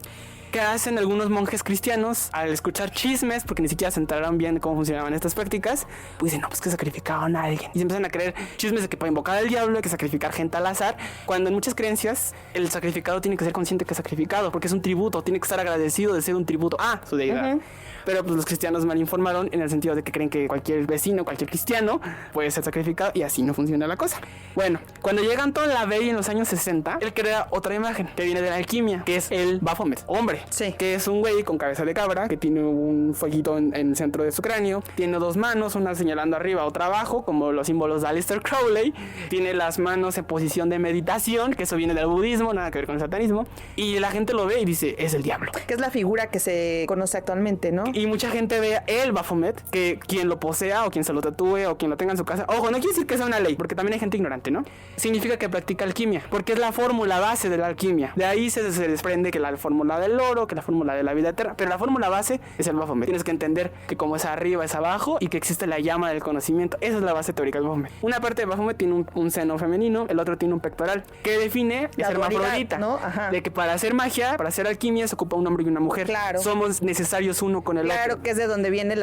¿Qué hacen algunos monjes cristianos al escuchar chismes? Porque ni siquiera se enteraron bien de cómo funcionaban estas prácticas. Pues dicen, no, pues que sacrificaban a alguien. Y se empiezan a creer chismes de que para invocar al diablo hay que sacrificar gente al azar. Cuando en muchas creencias el sacrificado tiene que ser consciente que es sacrificado, porque es un tributo, tiene que estar agradecido de ser un tributo a su deidad. Pero pues los cristianos mal informaron en el sentido de que creen que cualquier vecino, cualquier cristiano puede ser sacrificado, y así no funciona la cosa. Bueno, cuando llega Anton LaVey en los años 60, él crea otra imagen que viene de la alquimia, que es el Baphomet, hombre, Sí. que es un güey con cabeza de cabra, que tiene un fueguito en el centro de su cráneo, tiene dos manos, una señalando arriba, otra abajo, como los símbolos de Aleister Crowley, tiene las manos en posición de meditación, que eso viene del budismo, nada que ver con el satanismo, y la gente lo ve y dice, es el diablo. Que es la figura que se conoce actualmente, ¿no? Y mucha gente ve el Baphomet, que quien lo posea o quien se lo tatúe o quien lo tenga en su casa, ojo, no quiere decir que sea una ley, porque también hay gente ignorante, ¿no? Significa que practica alquimia, porque es la fórmula base de la alquimia. De ahí se desprende que la fórmula del oro, que la fórmula de la vida eterna, pero la fórmula base es el Baphomet. Tienes que entender que como es arriba es abajo y que existe la llama del conocimiento. Esa es la base teórica del Baphomet. Una parte del Baphomet tiene un seno femenino, el otro tiene un pectoral, que define La el dualidad, hermafrodita, ¿no? Ajá. de que para hacer magia, para hacer alquimia se ocupa un hombre y una mujer. Claro. Somos necesarios uno con el otro. Claro, que es de donde viene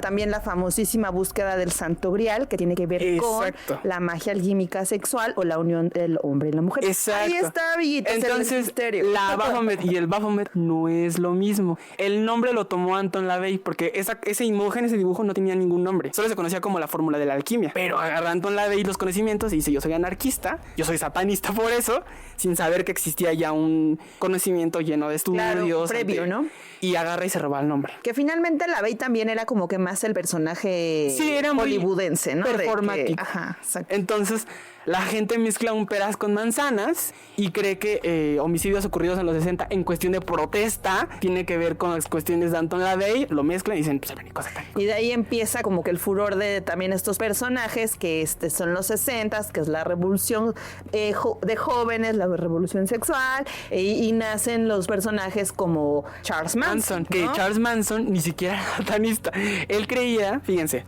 también la famosísima búsqueda del Santo Grial, que tiene que ver Exacto. con la magia alquímica sexual o la unión del hombre y la mujer. Exacto. Ahí está, amiguitos, el Entonces, misterio. la Baphomet y el Baphomet no es lo mismo. El nombre lo tomó Anton LaVey porque esa imagen, ese dibujo no tenía ningún nombre. Solo se conocía como la fórmula de la alquimia. Pero agarra Anton LaVey los conocimientos y dice, yo soy anarquista, yo soy satanista por eso, sin saber que existía ya un conocimiento lleno de estudios. Claro, previo, ¿no? Y agarra y se roba el nombre. Que finalmente LaVey también era como que más el personaje Sí, era muy hollywoodense, ¿no? De que- performático. Ajá, exacto. Entonces, la gente mezcla un peras con manzanas y cree que homicidios ocurridos en los 60 en cuestión de protesta tiene que ver con las cuestiones de Anton LaVey, lo mezclan y dicen, pues, el cosa tan. Y de ahí empieza como que el furor de también estos personajes que son los 60s, que es la revolución de jóvenes, la revolución sexual, y nacen los personajes como Charles Manson, Que ¿no? Charles Manson ni siquiera era satanista. Él creía, fíjense,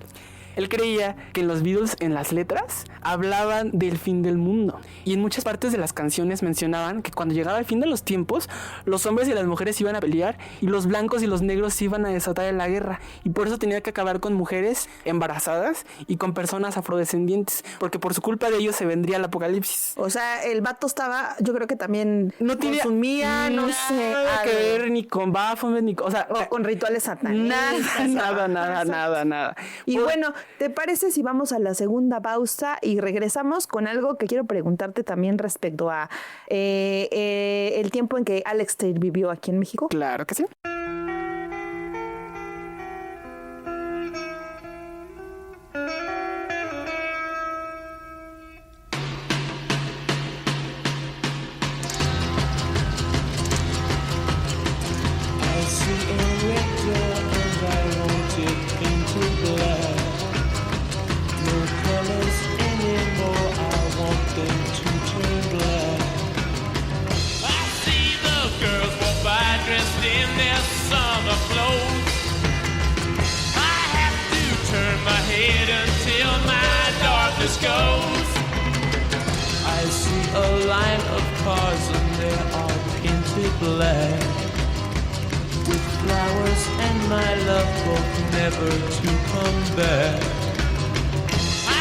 él creía que en los Beatles, en las letras, hablaban del fin del mundo. Y en muchas partes de las canciones mencionaban que cuando llegaba el fin de los tiempos, los hombres y las mujeres iban a pelear y los blancos y los negros se iban a desatar en la guerra. Y por eso tenía que acabar con mujeres embarazadas y con personas afrodescendientes, porque por su culpa de ellos se vendría el apocalipsis. O sea, el vato estaba, yo creo que también No tenía consumía, no sé, nada que algo. ver ni con Baphomet, ni con... O sea, O con rituales satanistas. nada. Y Por- bueno, ¿te parece si vamos a la segunda pausa y regresamos con algo que quiero preguntarte también respecto a el tiempo en que Alex Tate vivió aquí en México? Claro que sí. I see a red door and I want it painted black. No colors anymore, I want them to turn black. I see the girls walk by dressed in their summer clothes. I have to turn my head until my darkness goes. I see a line of cars and they are painted black. With flowers and my love both never to come back.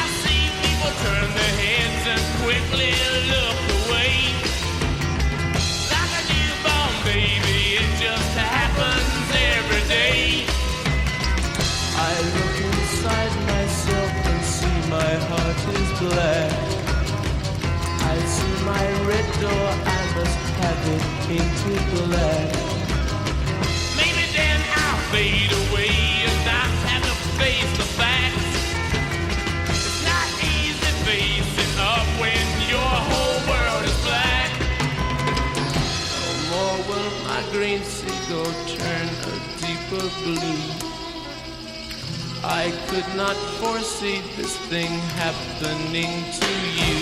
I see people turn their heads and quickly look away. Like a newborn baby, it just happens every day. I look inside myself and see my heart is black. I see my red door, I must have it painted black. Maybe then I'll fade away and not have to face the facts. It's not easy facing up when your whole world is black. No more will my green seagull turn a deeper blue. I could not foresee this thing happening to you.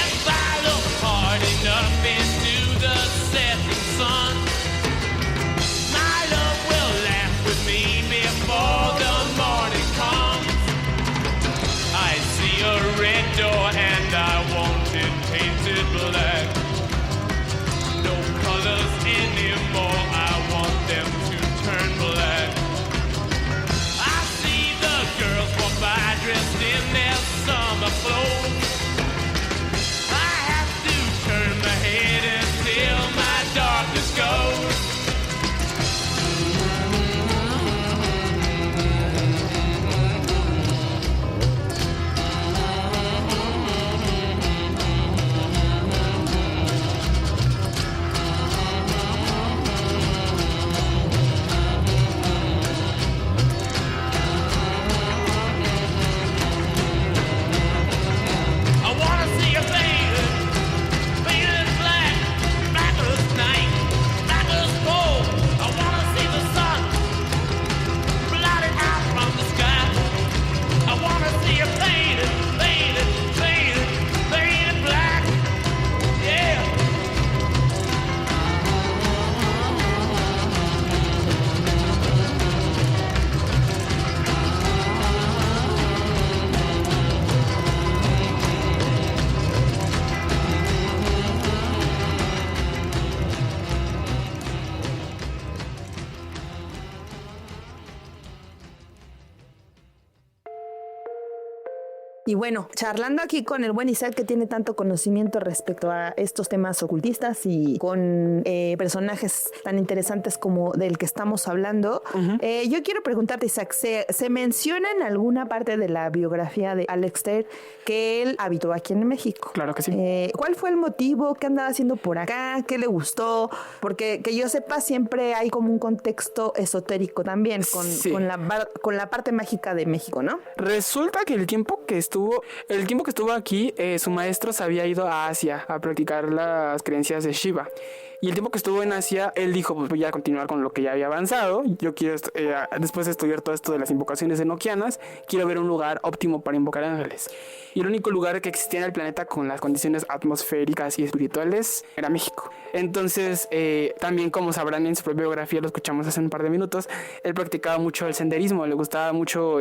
If I look hard enough into the setting sun, my love will laugh with me before the morning comes. I see a red door and I want it painted black. No colors Y bueno, charlando aquí con el buen Isaac, que tiene tanto conocimiento respecto a estos temas ocultistas y con personajes tan interesantes como del que estamos hablando, yo quiero preguntarte, Isaac, ¿se menciona en alguna parte de la biografía de Aleister que él habitó aquí en México? Claro que sí. ¿Cuál fue el motivo? ¿Qué andaba haciendo por acá? ¿Qué le gustó? Porque que yo sepa, siempre hay como un contexto esotérico también con la parte mágica de México, ¿no? Resulta que el tiempo que estuvo aquí, su maestro se había ido a Asia a practicar las creencias de Shiva. Y el tiempo que estuvo en Asia, él dijo, pues voy a continuar con lo que ya había avanzado. Yo quiero, después de estudiar todo esto de las invocaciones enoquianas, quiero ver un lugar óptimo para invocar ángeles. Y el único lugar que existía en el planeta con las condiciones atmosféricas y espirituales era México. Entonces, también como sabrán en su propia biografía, lo escuchamos hace un par de minutos, él practicaba mucho el senderismo, le gustaba mucho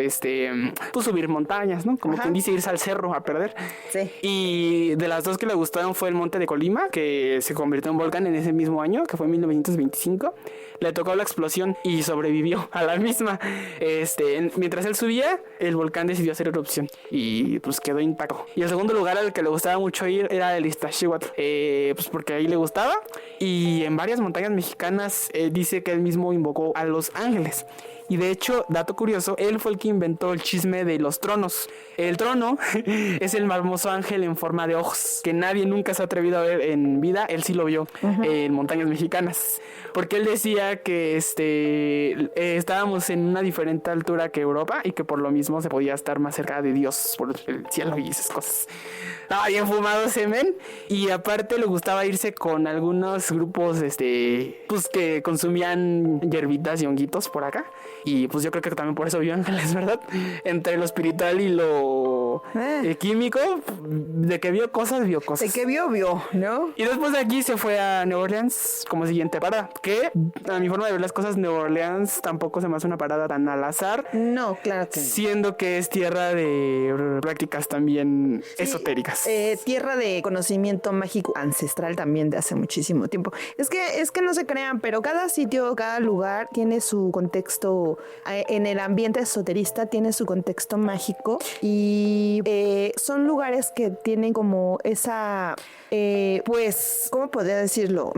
pues subir montañas, ¿no? Como quien dice, irse al cerro a perder. Sí. Y de las dos que le gustaron fue el Monte de Colima, que se convirtió en volcán en ese mismo año, que fue en 1925. Le tocó la explosión y sobrevivió a la misma. Mientras él subía, el volcán decidió hacer erupción y pues quedó intacto. Y el segundo lugar al que le gustaba mucho ir era el Iztaccíhuatl, pues porque ahí le gustaba. Y en varias montañas mexicanas dice que él mismo invocó a los ángeles. Y de hecho, dato curioso, él fue el que inventó el chisme de los tronos. El trono es el hermoso ángel en forma de ojos, que nadie nunca se ha atrevido a ver en vida. Él sí lo vio en montañas mexicanas. Porque él decía que estábamos en una diferente altura que Europa y que por lo mismo se podía estar más cerca de Dios por el cielo y esas cosas. Estaba bien fumado ese men. Y aparte le gustaba irse con algunos grupos pues que consumían hierbitas y honguitos por acá. Y pues yo creo que también por eso vio ángeles, ¿verdad? Entre lo espiritual y lo químico, de que vio cosas, De que vio, ¿no? Y después de aquí se fue a Nueva Orleans como siguiente parada. Que a mi forma de ver las cosas, Nueva Orleans tampoco se me hace una parada tan al azar. No, claro que no. Siendo que es tierra de prácticas también esotéricas. Tierra de conocimiento mágico ancestral también de hace muchísimo tiempo. Es que no se crean, pero cada sitio, cada lugar tiene su contexto, en el ambiente esoterista tiene su contexto mágico y son lugares que tienen como esa, pues, ¿cómo podría decirlo?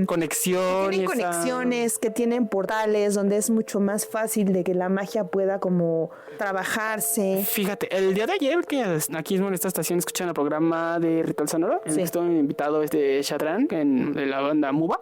Conexiones. Tienen conexiones, que tienen portales donde es mucho más fácil de que la magia pueda como trabajarse. Fíjate, el día de ayer, que aquí mismo en esta estación escuchan el programa de Ritual Sonoro, en el que estuvo invitado Shatran, de la banda Muba,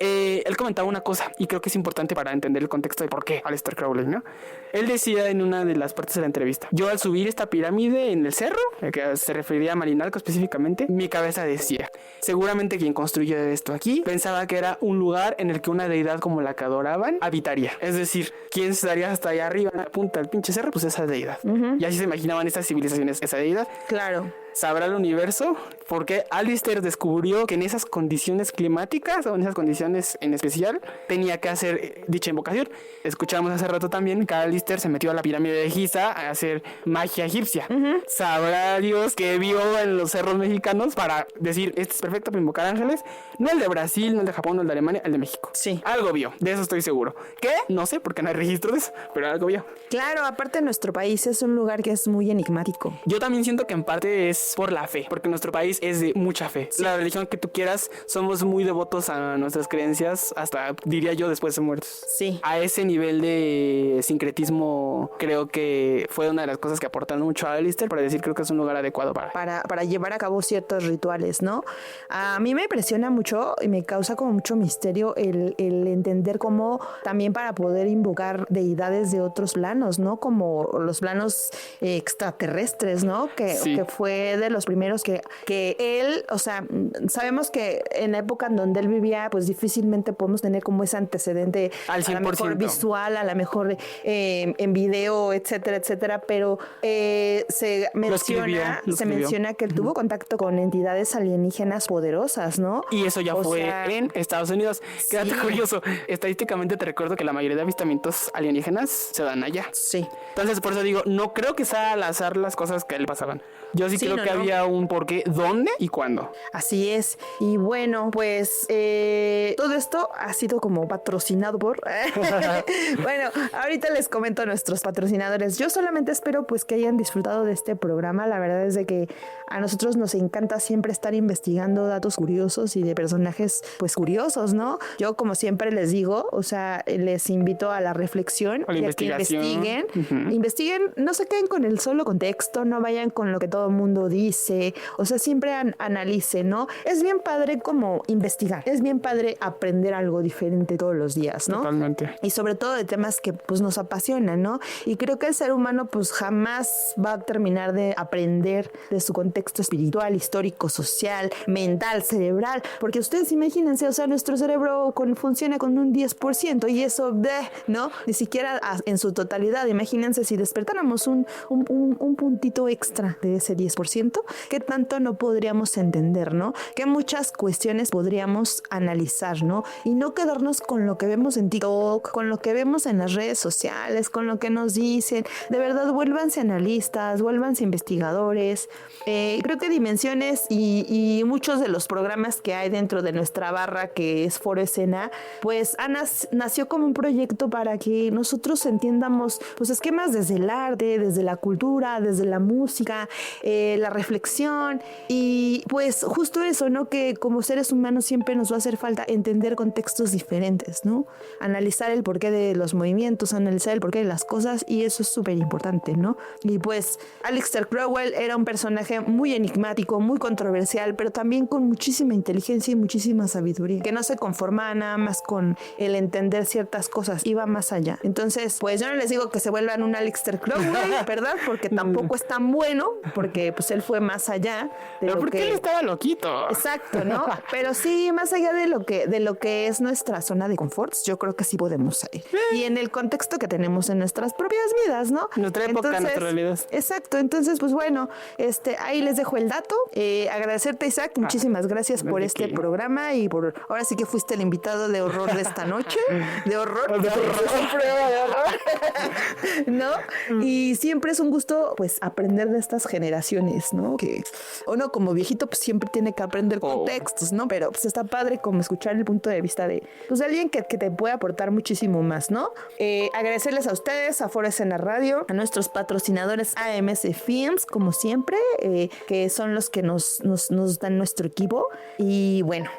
él comentaba una cosa, y creo que es importante para entender el contexto de por qué Aleister Crowley, ¿no? Él decía en una de las partes de la entrevista, yo al subir esta pirámide en el cerro, que se refería a Malinalco específicamente, mi cabeza decía, seguramente quien construyó esto aquí pensaba que era un lugar en el que una deidad como la que adoraban habitaría. Es decir, ¿quién estaría hasta allá arriba en la punta del pinche cerro? Pues esa deidad. Y así se imaginaban estas civilizaciones, esa deidad. Claro. ¿Sabrá el universo? Porque Aleister descubrió que en esas condiciones climáticas o en esas condiciones en especial tenía que hacer dicha invocación. Escuchamos hace rato también que Aleister se metió a la pirámide de Giza a hacer magia egipcia. ¿Sabrá Dios que vio en los cerros mexicanos para decir, este es perfecto para invocar ángeles? No el de Brasil, no el de Japón, no el de Alemania, el de México. Sí. Algo vio, de eso estoy seguro. ¿Qué? No sé, porque no hay registro de eso, pero algo vio. Claro, aparte nuestro país es un lugar que es muy enigmático. Yo también siento que en parte es por la fe, porque nuestro país es de mucha fe. Sí. La religión que tú quieras, somos muy devotos a nuestras creencias, hasta diría yo después de muertos. Sí. A ese nivel de sincretismo creo que fue una de las cosas que aportan mucho a Aleister para decir creo que es un lugar adecuado para llevar a cabo ciertos rituales, ¿no? A mí me impresiona mucho y me causa como mucho misterio el entender cómo también para poder invocar deidades de otros planos, ¿no? Como los planos extraterrestres, ¿no? Que fue de los primeros que él, o sea, sabemos que en la época en donde él vivía, pues difícilmente podemos tener como ese antecedente al 100%. A lo mejor visual, a lo mejor en video, etcétera, etcétera, pero se menciona que él tuvo contacto con entidades alienígenas poderosas, ¿no? Y eso ya fue en Estados Unidos. Quédate curioso, estadísticamente te recuerdo que la mayoría de avistamientos alienígenas se dan allá. Sí. Entonces por eso digo, no creo que sea al azar las cosas que a él pasaban. Yo sí creo creo que ¿no? había un por qué, dónde y cuándo. Así es. Y bueno, pues todo esto ha sido como patrocinado por... Bueno, ahorita les comento a nuestros patrocinadores. Yo solamente espero pues que hayan disfrutado de este programa. La verdad es de que a nosotros nos encanta siempre estar investigando datos curiosos y de personajes pues curiosos, ¿no? Yo como siempre les digo, o sea, les invito a la reflexión A la y a que investigación. investiguen, no se queden con el solo contexto, no vayan con lo que todo el mundo dice, o sea, siempre analicen, ¿no? Es bien padre como investigar, es bien padre aprender algo diferente todos los días, ¿no? Totalmente. Y sobre todo de temas que pues nos apasionan, ¿no? Y creo que el ser humano pues jamás va a terminar de aprender de su contexto espiritual, histórico, social, mental, cerebral, porque ustedes imagínense, o sea, nuestro cerebro funciona con un 10% y eso, ¿no? Ni siquiera en su totalidad. Imagínense si despertáramos un puntito extra de ese 10%, ¿qué tanto no podríamos entender, ¿no? ¿Qué muchas cuestiones podríamos analizar, ¿no? Y no quedarnos con lo que vemos en TikTok, con lo que vemos en las redes sociales, con lo que nos dicen. De verdad, vuélvanse analistas, vuélvanse investigadores. Creo que Dimensiones y muchos de los programas que hay dentro de nuestra barra, que es Foro Escena, pues nació como un proyecto para que nosotros entiendamos pues esquemas desde el arte, desde la cultura, desde la música, la reflexión y pues justo eso, ¿no? Que como seres humanos siempre nos va a hacer falta entender contextos diferentes, ¿no? Analizar el porqué de los movimientos, analizar el porqué de las cosas y eso es súper importante, ¿no? Y pues Aleister Crowell era un personaje muy enigmático, muy controversial, pero también con muchísima inteligencia y muchísima sabiduría, que no se conformaba nada más con el entender ciertas cosas, iba más allá. Entonces, pues yo no les digo que se vuelvan un Aleister Crowell, ¿verdad? Porque tampoco es tan bueno, porque pues él fue más allá de Pero lo porque que... él estaba loquito. Exacto, ¿no? Pero sí, más allá de lo que es nuestra zona de confort, yo creo que sí podemos salir. Y en el contexto que tenemos en nuestras propias vidas, ¿no? Nuestra época, nuestra realidad. Exacto, entonces pues bueno, ahí les dejo el dato. Agradecerte, Isaac, muchísimas gracias por este programa y por ahora sí que fuiste el invitado de horror de esta noche. De horror. ¿No? Y siempre es un gusto pues aprender de estas generaciones, ¿no? Que uno como viejito pues siempre tiene que aprender contextos, ¿no? Pero pues está padre como escuchar el punto de vista de pues de alguien que te puede aportar muchísimo más, ¿no? Agradecerles a ustedes, a Foro Escena Radio, a nuestros patrocinadores AMS Films, como siempre, que son los que nos dan nuestro equipo. Y bueno,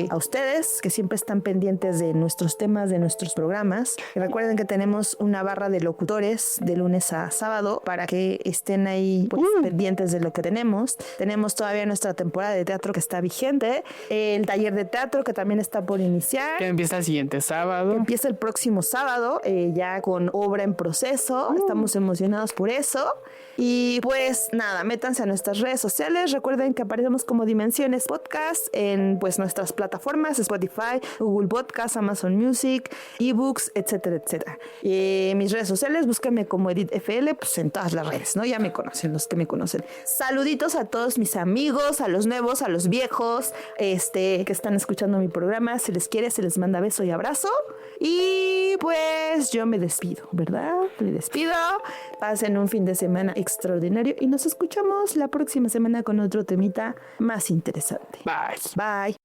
a ustedes que siempre están pendientes de nuestros temas, de nuestros programas. Y recuerden que tenemos una barra de locutores de lunes a sábado para que estén ahí pues, pendientes de lo que tenemos. Tenemos todavía nuestra temporada de teatro que está vigente, el taller de teatro que también está por iniciar. Que empieza el siguiente sábado. Empieza el próximo sábado, ya con obra en proceso. Estamos emocionados por eso. Y pues nada, métanse a nuestras redes sociales. Recuerden que aparecemos como Dimensiones Podcast en pues nuestras plataformas, Spotify, Google Podcast, Amazon Music, eBooks, etcétera, etcétera. Mis redes sociales, búsquenme como Edith FL, pues en todas las redes, ¿no? Ya me conocen, los que me conocen. Saluditos a todos mis amigos, a los nuevos, a los viejos, que están escuchando mi programa. Si les quiere, se les manda beso y abrazo. Y pues yo me despido, ¿verdad? Me despido. Pasen un fin de semana extraordinario y nos escuchamos la próxima semana con otro temita más interesante. Bye. Bye.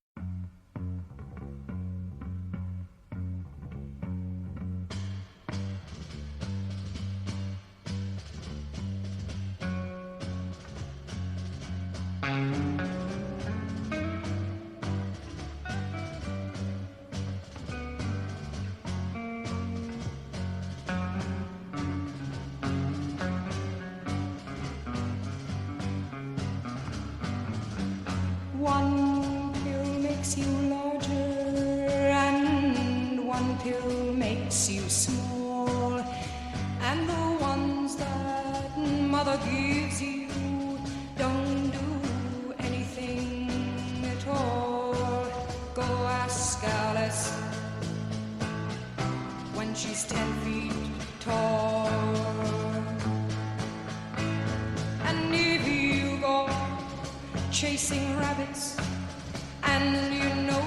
One pill makes you larger and one pill makes you small, and the ones that mother gives you don't do anything at all. Go ask Alice when she's 10 feet tall. And if you go chasing rabbits and you know